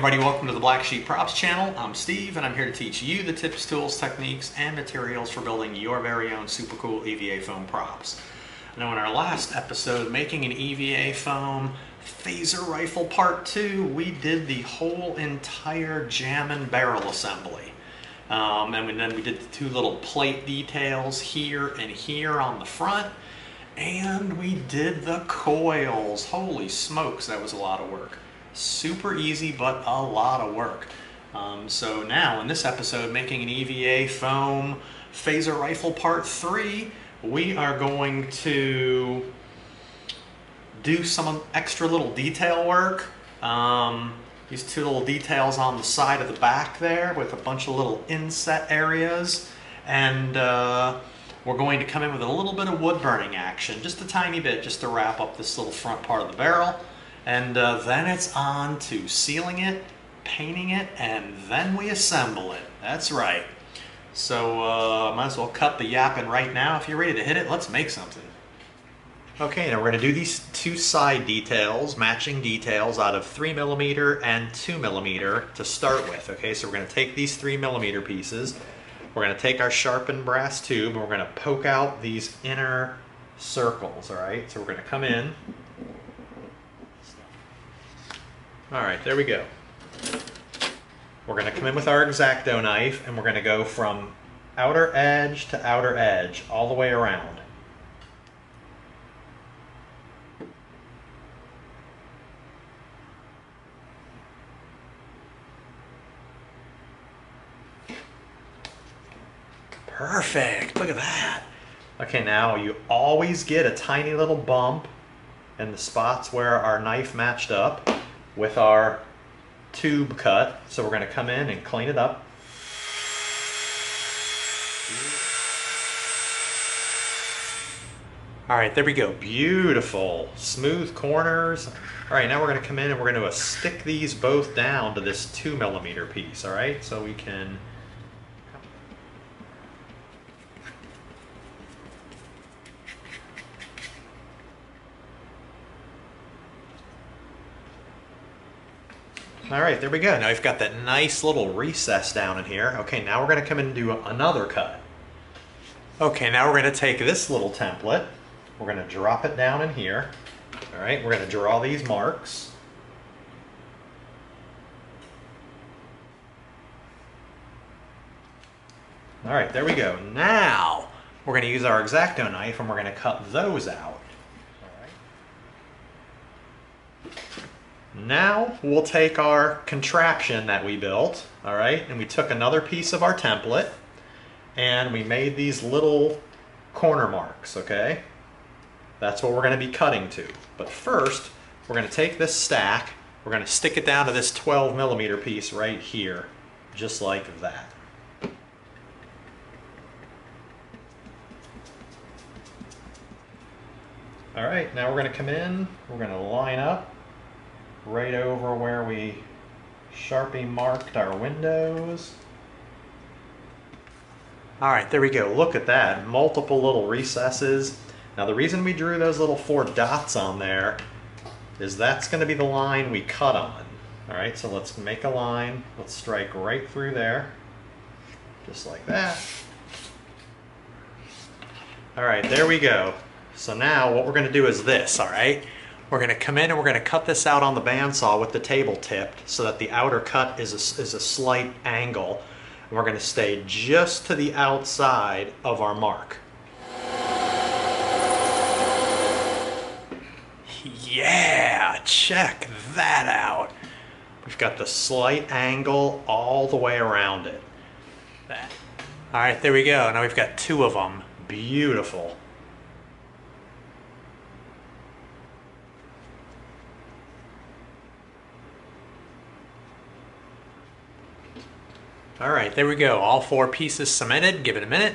everybody, welcome to the Black Sheep Props channel. I'm Steve and I'm here to teach you the tips, tools, techniques, and materials for building your very own super cool EVA foam props. Now in our last episode, making an EVA foam phaser rifle part 2, we did the whole entire jammin' barrel assembly. And then we did the two little plate details here and here on the front. And we did the coils. Holy smokes, that was a lot of work. Super easy, but a lot of work. So now in this episode, making an EVA foam phaser rifle part 3, we are going to do some extra little detail work. These two little details on the side of the back there with a bunch of little inset areas. And we're going to come in with a little bit of wood burning action, just a tiny bit, just to wrap up this little front part of the barrel. And then it's on to sealing it, painting it, and then we assemble it. That's right. So might as well cut the yapping right now. If you're ready to hit it, let's make something. Okay, now we're going to do these two side details, matching details out of 3mm and 2mm to start with. Okay, so we're going to take these 3mm pieces. We're going to take our sharpened brass tube and we're going to poke out these inner circles, all right? So we're going to come in. All right, there we go. We're going to come in with our X-Acto knife and we're going to go from outer edge to outer edge all the way around. Perfect, look at that. Okay, now you always get a tiny little bump in the spots where our knife matched up with our tube cut. So we're going to come in and clean it up. All right, there we go. Beautiful, smooth corners. All right, now we're going to come in and we're going to stick these both down to this 2mm piece. All right, so we can all right, there we go. Now we've got that nice little recess down in here. Okay, now we're going to come in and do another cut. Okay, now we're going to take this little template. We're going to drop it down in here. All right, we're going to draw these marks. All right, there we go. Now we're going to use our X-Acto knife and we're going to cut those out. Now we'll take our contraption that we built, all right, and we took another piece of our template and we made these little corner marks, okay? That's what we're going to be cutting to. But first, we're going to take this stack, we're going to stick it down to this 12mm piece right here, just like that. All right, now we're going to come in, we're going to line up right over where we Sharpie marked our windows. All right, there we go. Look at that. Multiple little recesses. Now the reason we drew those little 4 dots on there is that's going to be the line we cut on. All right, so let's make a line. Let's strike right through there, just like that. All right, there we go. So now what we're going to do is this, all right? We're going to come in and we're going to cut this out on the bandsaw with the table tipped so that the outer cut is a slight angle. And we're going to stay just to the outside of our mark. Yeah, check that out. We've got the slight angle all the way around it. All right, there we go. Now we've got 2 of them. Beautiful. All right, there we go. All 4 pieces cemented. Give it a minute.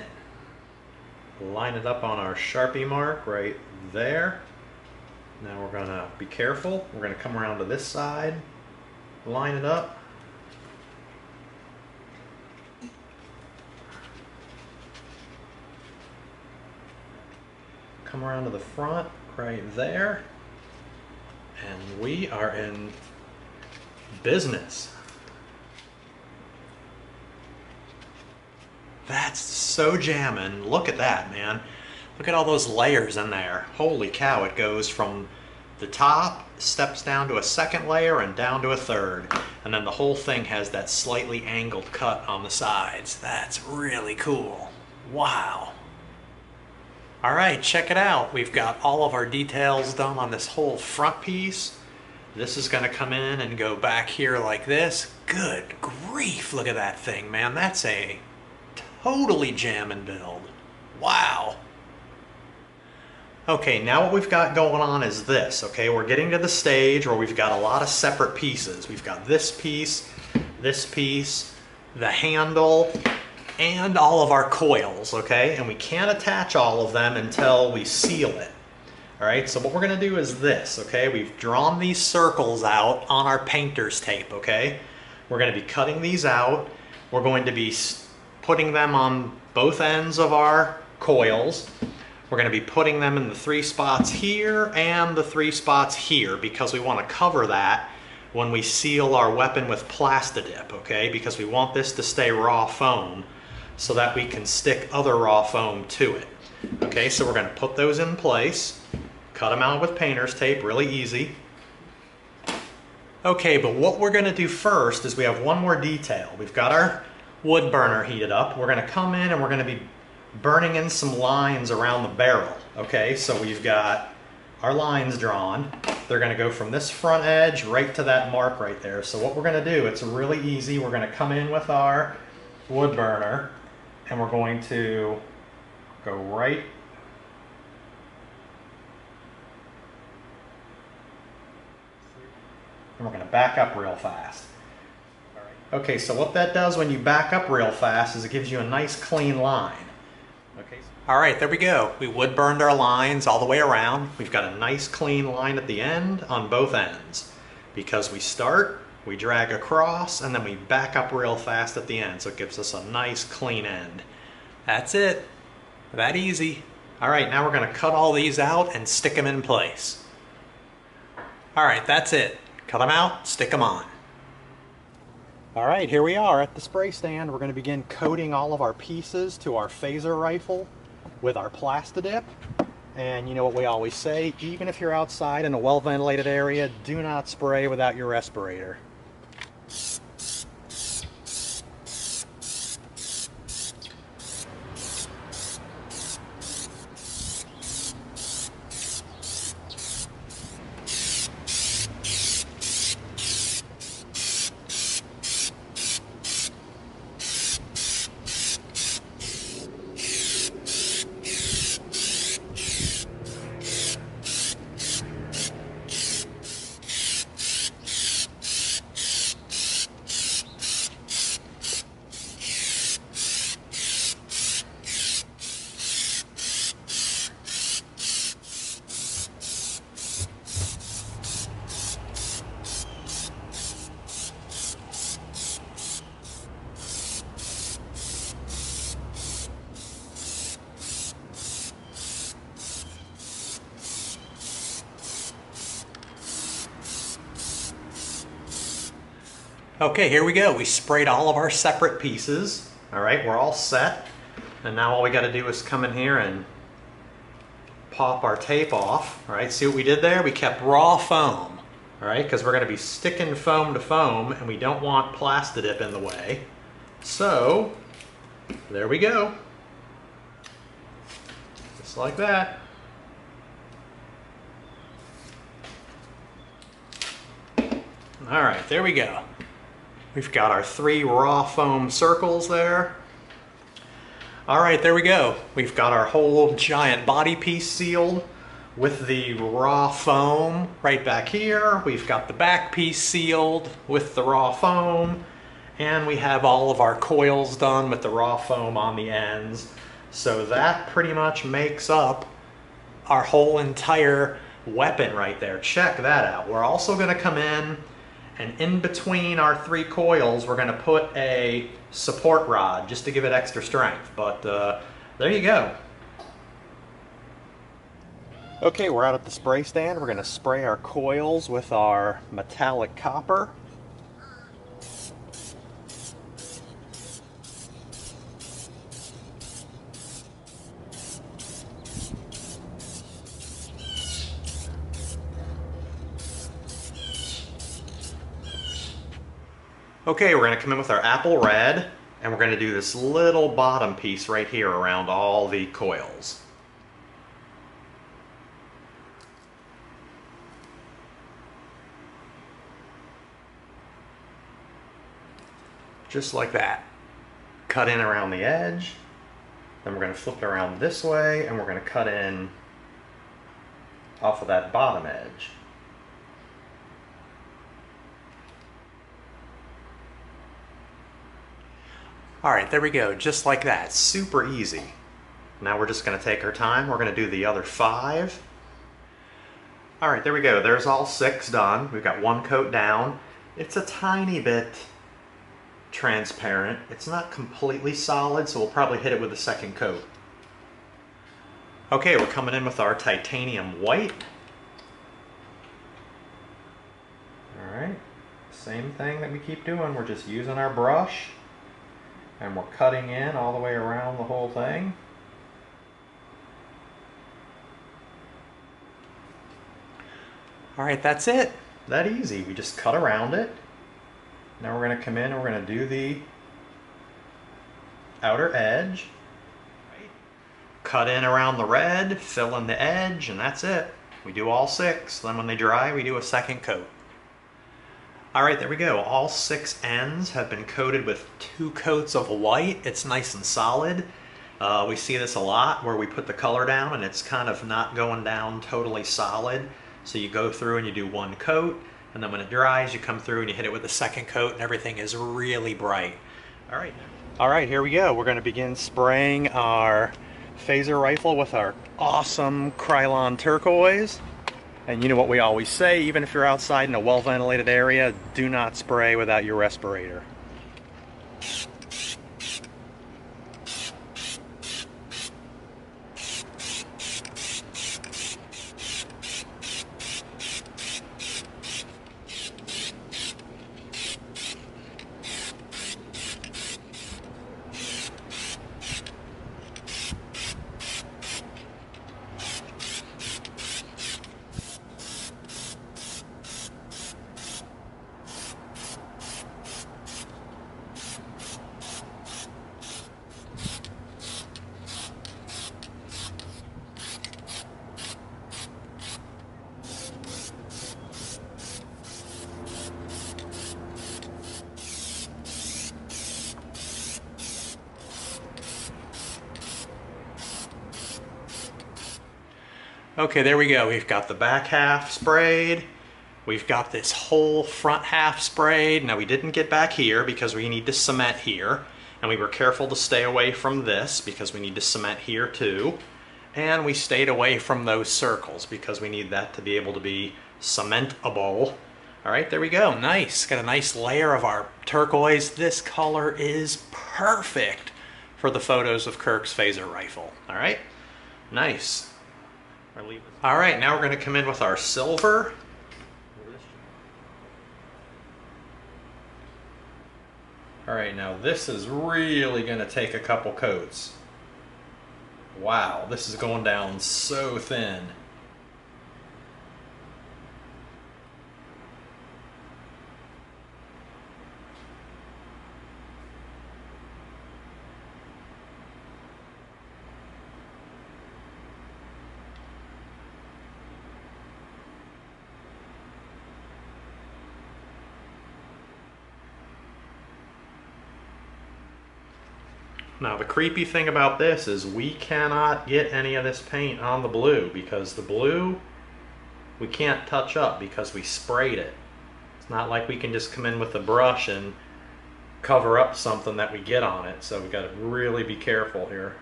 Line it up on our Sharpie mark right there. Now we're going to be careful. We're going to come around to this side, line it up. Come around to the front right there. And we are in business. That's so jamming. Look at that, man. Look at all those layers in there. Holy cow, it goes from the top, steps down to a second layer and down to a third. And then the whole thing has that slightly angled cut on the sides. That's really cool. Wow. All right, check it out. We've got all of our details done on this whole front piece. This is gonna come in and go back here like this. Good grief, look at that thing, man. That's a totally jammin' build. Wow. Okay, now what we've got going on is this, okay? We're getting to the stage where we've got a lot of separate pieces. We've got this piece, the handle, and all of our coils, okay? And we can't attach all of them until we seal it. All right, so what we're gonna do is this, okay? We've drawn these circles out on our painter's tape, okay? We're gonna be cutting these out. We're going to be putting them on both ends of our coils. We're going to be putting them in the 3 spots here and the 3 spots here because we want to cover that when we seal our weapon with Plastidip, okay? Because we want this to stay raw foam so that we can stick other raw foam to it. Okay, so we're going to put those in place, cut them out with painter's tape, really easy. Okay, but what we're going to do first is we have one more detail. We've got our wood burner heated up. We're going to come in and we're going to be burning in some lines around the barrel. Okay, so we've got our lines drawn. They're going to go from this front edge right to that mark right there. So what we're going to do, it's really easy. We're going to come in with our wood burner and we're going to go right and we're going to back up real fast. Okay, so what that does when you back up real fast is it gives you a nice clean line. Okay. All right, there we go. We wood burned our lines all the way around. We've got a nice clean line at the end on both ends. Because we start, we drag across, and then we back up real fast at the end. So it gives us a nice clean end. That's it. That easy. All right, now we're gonna cut all these out and stick them in place. All right, that's it. Cut them out, stick them on. All right, here we are at the spray stand. We're going to begin coating all of our pieces to our phaser rifle with our Plastidip. And you know what we always say, even if you're outside in a well-ventilated area, do not spray without your respirator. Okay, here we go. We sprayed all of our separate pieces. All right, we're all set. And now all we got to do is come in here and pop our tape off. All right, see what we did there? We kept raw foam. All right, because we're going to be sticking foam to foam and we don't want Plastidip in the way. So, there we go. Just like that. All right, there we go. We've got our 3 raw foam circles there. All right, there we go. We've got our whole giant body piece sealed with the raw foam right back here. We've got the back piece sealed with the raw foam. And we have all of our coils done with the raw foam on the ends. So that pretty much makes up our whole entire weapon right there. Check that out. We're also gonna come in between our 3 coils, we're going to put a support rod just to give it extra strength. But there you go. Okay, we're out at the spray stand. We're going to spray our coils with our metallic copper. Okay, we're going to come in with our apple red, and we're going to do this little bottom piece right here around all the coils. Just like that. Cut in around the edge, then we're going to flip it around this way, and we're going to cut in off of that bottom edge. Alright, there we go, just like that. Super easy. Now we're just going to take our time. We're going to do the other 5. Alright, there we go. There's all 6 done. We've got 1 coat down. It's a tiny bit transparent. It's not completely solid, so we'll probably hit it with a 2nd coat. Okay, we're coming in with our titanium white. Alright, same thing that we keep doing. We're just using our brush, and we're cutting in all the way around the whole thing. Alright, that's it. That easy. We just cut around it. Now we're going to come in and we're going to do the outer edge. Cut in around the red, fill in the edge, and that's it. We do all 6. Then when they dry, we do a 2nd coat. Alright, there we go. All 6 ends have been coated with 2 coats of white. It's nice and solid. We see this a lot where we put the color down and it's kind of not going down totally solid. So you go through and you do 1 coat, and then when it dries, you come through and you hit it with a 2nd coat, and everything is really bright. Alright, here we go. We're going to begin spraying our phaser rifle with our awesome Krylon turquoise. And you know what we always say, even if you're outside in a well-ventilated area, do not spray without your respirator. Okay, there we go. We've got the back half sprayed. We've got this whole front half sprayed. Now we didn't get back here because we need to cement here. And we were careful to stay away from this because we need to cement here too. And we stayed away from those circles because we need that to be able to be cementable. All right, there we go. Nice. Got a nice layer of our turquoise. This color is perfect for the photos of Kirk's phaser rifle. All right, nice. All right, now we're going to come in with our silver. All right, now this is really going to take a couple coats. Wow, this is going down so thin. Now the creepy thing about this is we cannot get any of this paint on the blue because the blue we can't touch up because we sprayed it. It's not like we can just come in with a brush and cover up something that we get on it, so we got to really be careful here.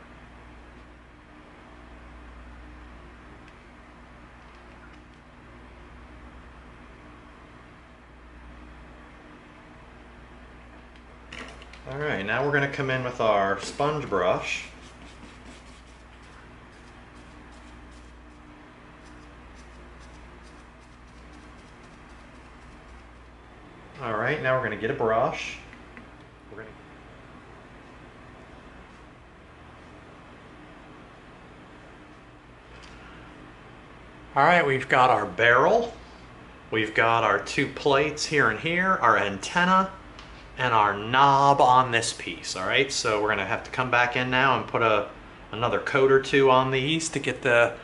All right, now we're going to come in with our sponge brush. All right, now we're going to get a brush. All right, we've got our barrel. We've got our 2 plates here and here, our antenna. and our knob on this piece. All right, so we're gonna have to come back in now and put another coat or two on these to get the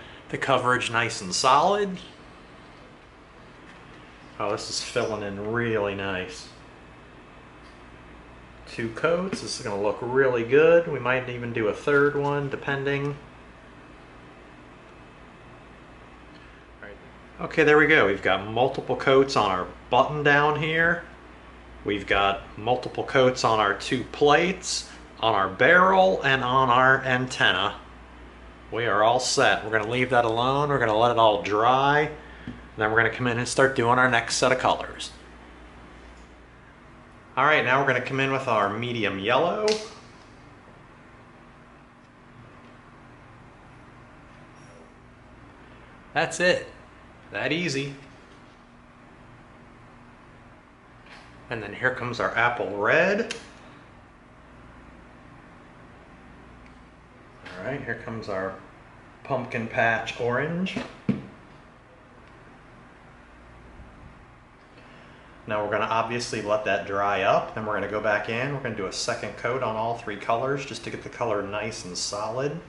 coverage nice and solid. Oh, this is filling in really nice. 2 coats, this is gonna look really good. We might even do a third one, depending. Okay, there we go. We've got multiple coats on our button down here. We've got multiple coats on our 2 plates, on our barrel, and on our antenna. We are all set. We're going to leave that alone. We're going to let it all dry. And then we're going to come in and start doing our next set of colors. All right, now we're going to come in with our medium yellow. That's it. That easy. And then here comes our apple red. All right, here comes our pumpkin patch orange. Now we're going to obviously let that dry up, then we're going to go back in. We're going to do a second coat on all 3 colors just to get the color nice and solid.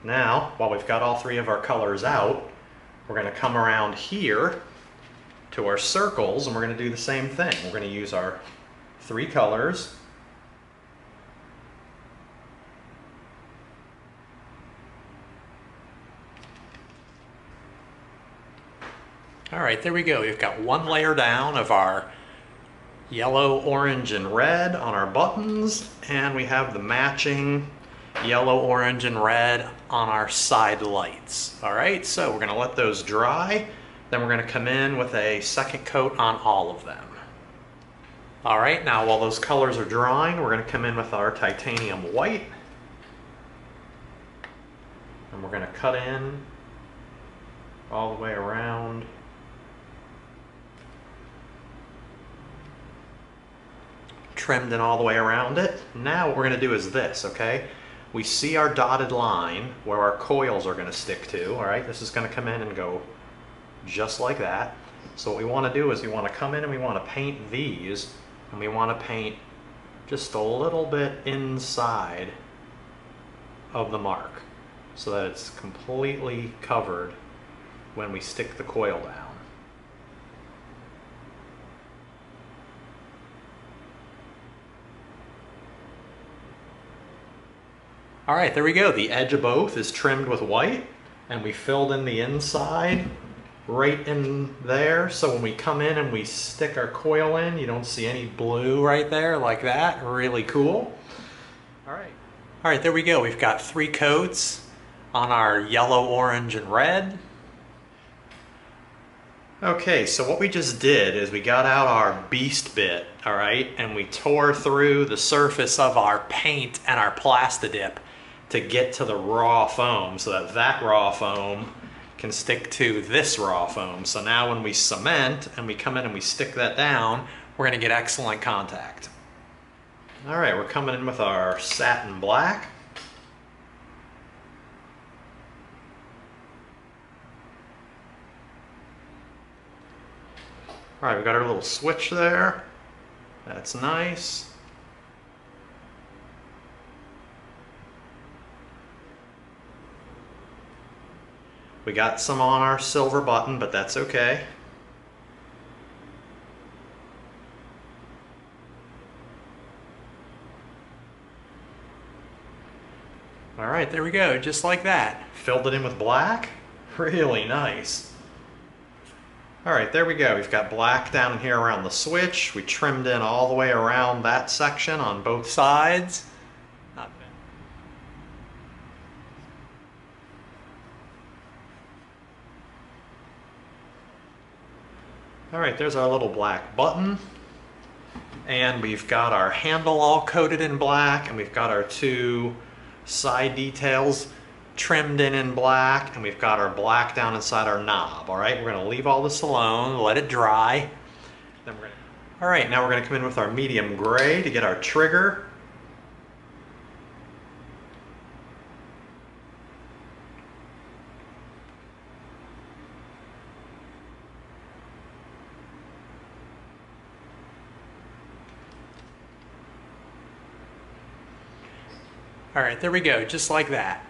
Now, while we've got all 3 of our colors out, we're going to come around here to our circles and we're going to do the same thing. We're going to use our 3 colors. All right, there we go. We've got 1 layer down of our yellow, orange, and red on our buttons, and we have the matching yellow, orange, and red on our side lights. All right, so we're going to let those dry. Then we're going to come in with a second coat on all of them. All right, now while those colors are drying, we're going to come in with our titanium white. And we're going to cut in all the way around. Trimmed in all the way around it. Now what we're going to do is this, okay? We see our dotted line where our coils are going to stick to, all right? This is going to come in and go just like that. So what we want to do is we want to come in and we want to paint these, and we want to paint just a little bit inside of the mark so that it's completely covered when we stick the coil down. All right, there we go. The edge of both is trimmed with white, and we filled in the inside right in there. So when we come in and we stick our coil in, you don't see any blue right there like that. Really cool. All right, there we go. We've got 3 coats on our yellow, orange, and red. Okay, so what we just did is we got out our beast bit, all right, and we tore through the surface of our paint and our Plastidip to get to the raw foam so that that raw foam can stick to this raw foam. So now when we cement and we come in and we stick that down, we're going to get excellent contact. All right, we're coming in with our satin black. All right, we've got our little switch there. That's nice. We got some on our silver button, but that's okay. All right, there we go, just like that. Filled it in with black. Really nice. All right, there we go. We've got black down here around the switch. We trimmed in all the way around that section on both sides. Not bad. All right, there's our little black button. And we've got our handle all coated in black, and we've got our 2 side details trimmed in black, and we've got our black down inside our knob. All right, we're going to leave all this alone, let it dry. Then we're gonna... All right, now we're going to come in with our medium gray to get our trigger. All right, there we go, just like that.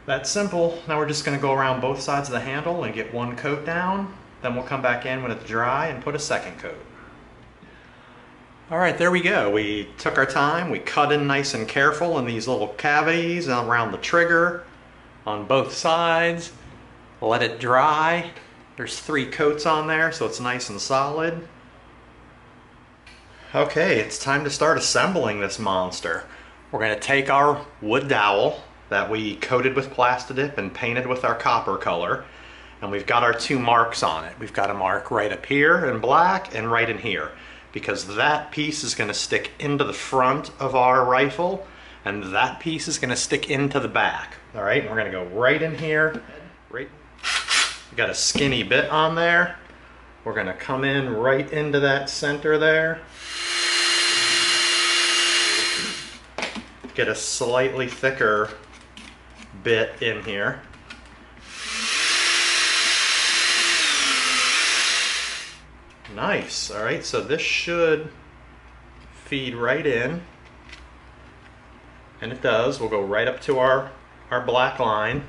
That's simple. Now we're just gonna go around both sides of the handle and get one coat down. Then we'll come back in when it's dry and put a second coat. All right, there we go. We took our time, we cut in nice and careful in these little cavities around the trigger on both sides. Let it dry. There's 3 coats on there, so it's nice and solid. Okay, it's time to start assembling this monster. We're gonna take our wood dowel that we coated with Plastidip and painted with our copper color, and we've got our 2 marks on it. We've got a mark right up here in black and right in here, because that piece is going to stick into the front of our rifle and that piece is going to stick into the back. All right, and we're going to go right in here. Right, we got a skinny bit on there. We're going to come in right into that center there. Get a slightly thicker bit in here. Nice. All right, so this should feed right in, and it does. We'll go right up to our black line.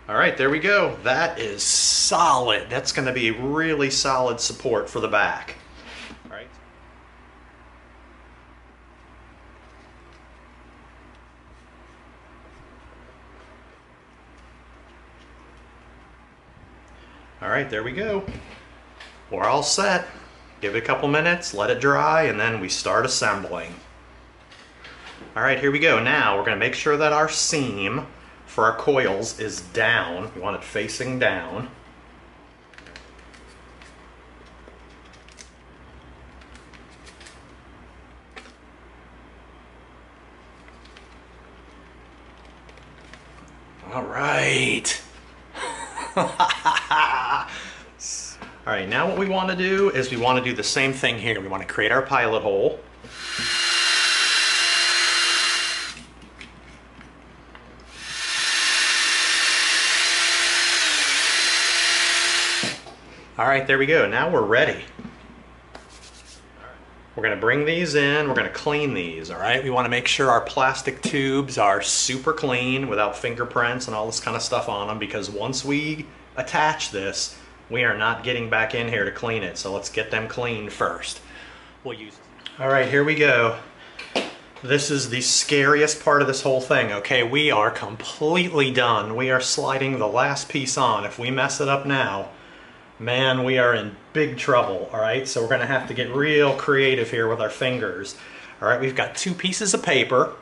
All right, there we go. That is solid. That's going to be really solid support for the back. All right. All right, there we go. We're all set. Give it a couple minutes, let it dry, and then we start assembling. All right, here we go. Now we're going to make sure that our seam for our coils is down. We want it facing down. All right. All right, now what we want to do is we want to do the same thing here. We want to create our pilot hole. All right, there we go. Now we're ready. We're going to bring these in. We're going to clean these, all right? We want to make sure our plastic tubes are super clean without fingerprints and all this kind of stuff on them, because once we attach this, we are not getting back in here to clean it. So let's get them cleaned first. We'll use it. All right, here we go. This is the scariest part of this whole thing, okay? We are completely done. We are sliding the last piece on. If we mess it up now, man, we are in big trouble, all right? So we're gonna have to get real creative here with our fingers. All right, we've got 2 pieces of paper.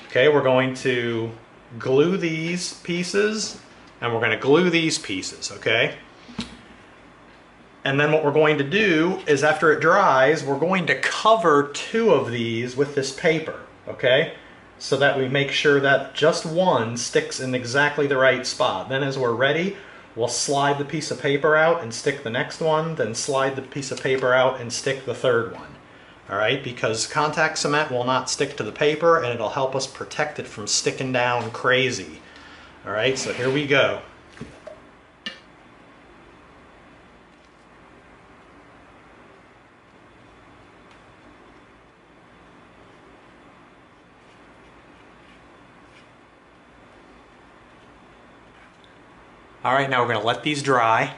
Okay, we're going to glue these pieces and we're gonna glue these pieces, okay? And then what we're going to do is, after it dries, we're going to cover 2 of these with this paper, okay? So that we make sure that just one sticks in exactly the right spot. Then as we're ready, we'll slide the piece of paper out and stick the next one, then slide the piece of paper out and stick the 3rd one. All right, because contact cement will not stick to the paper and it'll help us protect it from sticking down crazy. All right, so here we go. All right, now we're going to let these dry.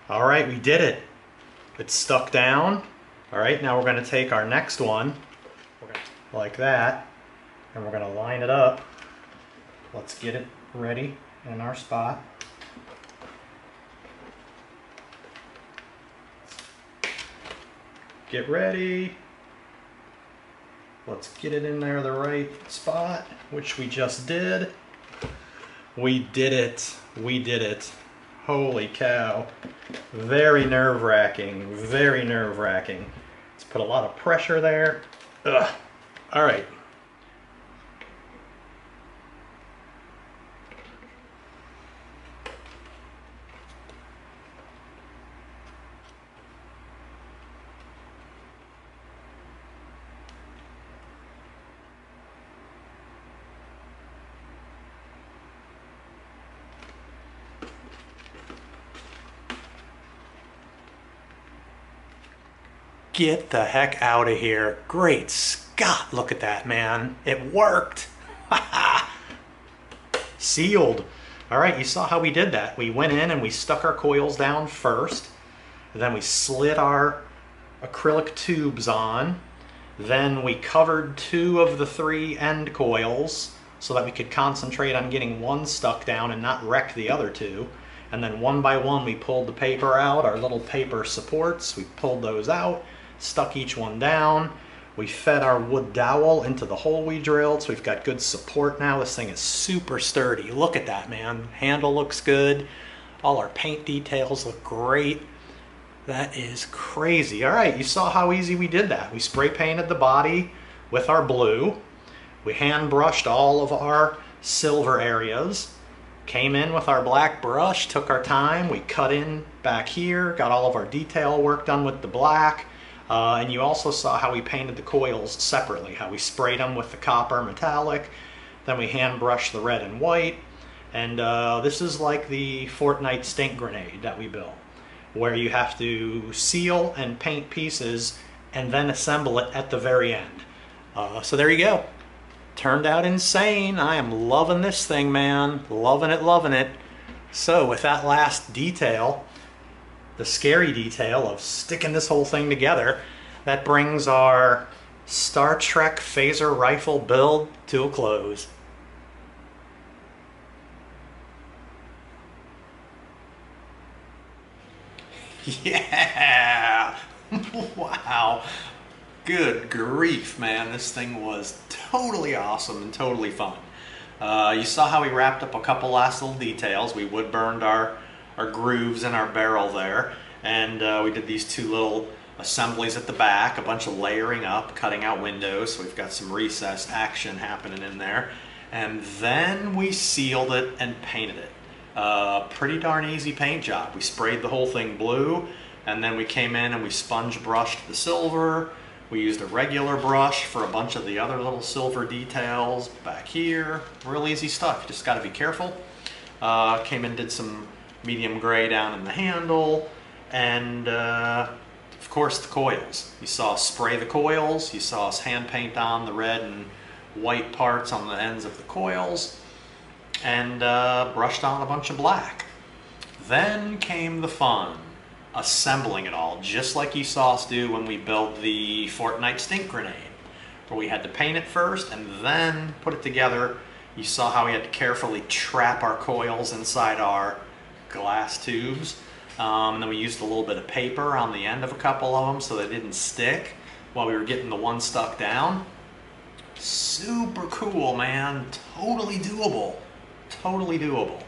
All right, we did it. It's stuck down. All right, now we're going to take our next one, like that, and we're going to line it up. Let's get it ready in our spot. Get ready. Let's get it in there the right spot, which we just did. We did it. We did it. Holy cow. Very nerve-wracking, very nerve-wracking. Let's put a lot of pressure there. Ugh. All right. Get the heck out of here. Great Scott, look at that, man. It worked. Sealed. All right, you saw how we did that. We went in and we stuck our coils down first. Then we slid our acrylic tubes on. Then we covered 2 of the 3 end coils so that we could concentrate on getting one stuck down and not wreck the other 2. And then one by one we pulled the paper out, our little paper supports, we pulled those out, stuck each one down. We fed our wood dowel into the hole we drilled, so we've got good support now. This thing is super sturdy. Look at that, man. Handle looks good. All our paint details look great. That is crazy. All right, you saw how easy we did that. We spray painted the body with our blue. We hand brushed all of our silver areas. Came in with our black brush, took our time. We cut in back here, got all of our detail work done with the black. And you also saw how we painted the coils separately, how we sprayed them with the copper metallic, then we hand brushed the red and white, and this is like the Fortnite stink grenade that we built, where you have to seal and paint pieces and then assemble it at the very end. So there you go. Turned out insane. I am loving this thing, man. Loving it, loving it. So with that last detail, the scary detail of sticking this whole thing together, that brings our Star Trek phaser rifle build to a close. Yeah! Wow! Good grief, man. This thing was totally awesome and totally fun. You saw how we wrapped up a couple last little details. We wood burned our grooves in our barrel there, and we did these 2 little assemblies at the back, a bunch of layering up, cutting out windows, so we've got some recessed action happening in there, and then we sealed it and painted it. Pretty darn easy paint job. We sprayed the whole thing blue, and then we came in and we sponge brushed the silver. We used a regular brush for a bunch of the other little silver details back here. Real easy stuff, you just got to be careful. Came in, did some medium gray down in the handle, and of course the coils. You saw us spray the coils, you saw us hand paint on the red and white parts on the ends of the coils, and brushed on a bunch of black. Then came the fun, assembling it all, just like you saw us do when we built the Fortnite stink grenade, where we had to paint it first and then put it together. You saw how we had to carefully trap our coils inside our glass tubes. And then we used a little bit of paper on the end of a couple of them so they didn't stick while we were getting the one stuck down. Super cool, man. Totally doable. Totally doable.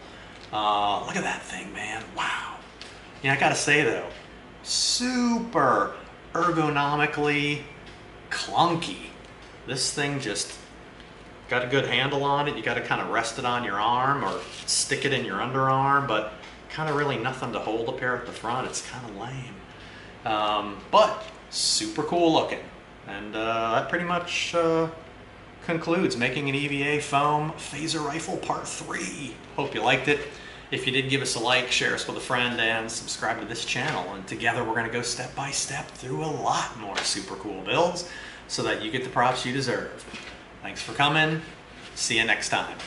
Look at that thing, man. Wow. Yeah, I gotta say though, super ergonomically clunky. This thing just got a good handle on it. You gotta kind of rest it on your arm or stick it in your underarm, but kind of really nothing to hold up here at the front. It's kind of lame. But super cool looking. And that pretty much concludes making an EVA foam phaser rifle part 3. Hope you liked it. If you did, give us a like, share us with a friend, and subscribe to this channel. And together we're going to go step by step through a lot more super cool builds so that you get the props you deserve. Thanks for coming. See you next time.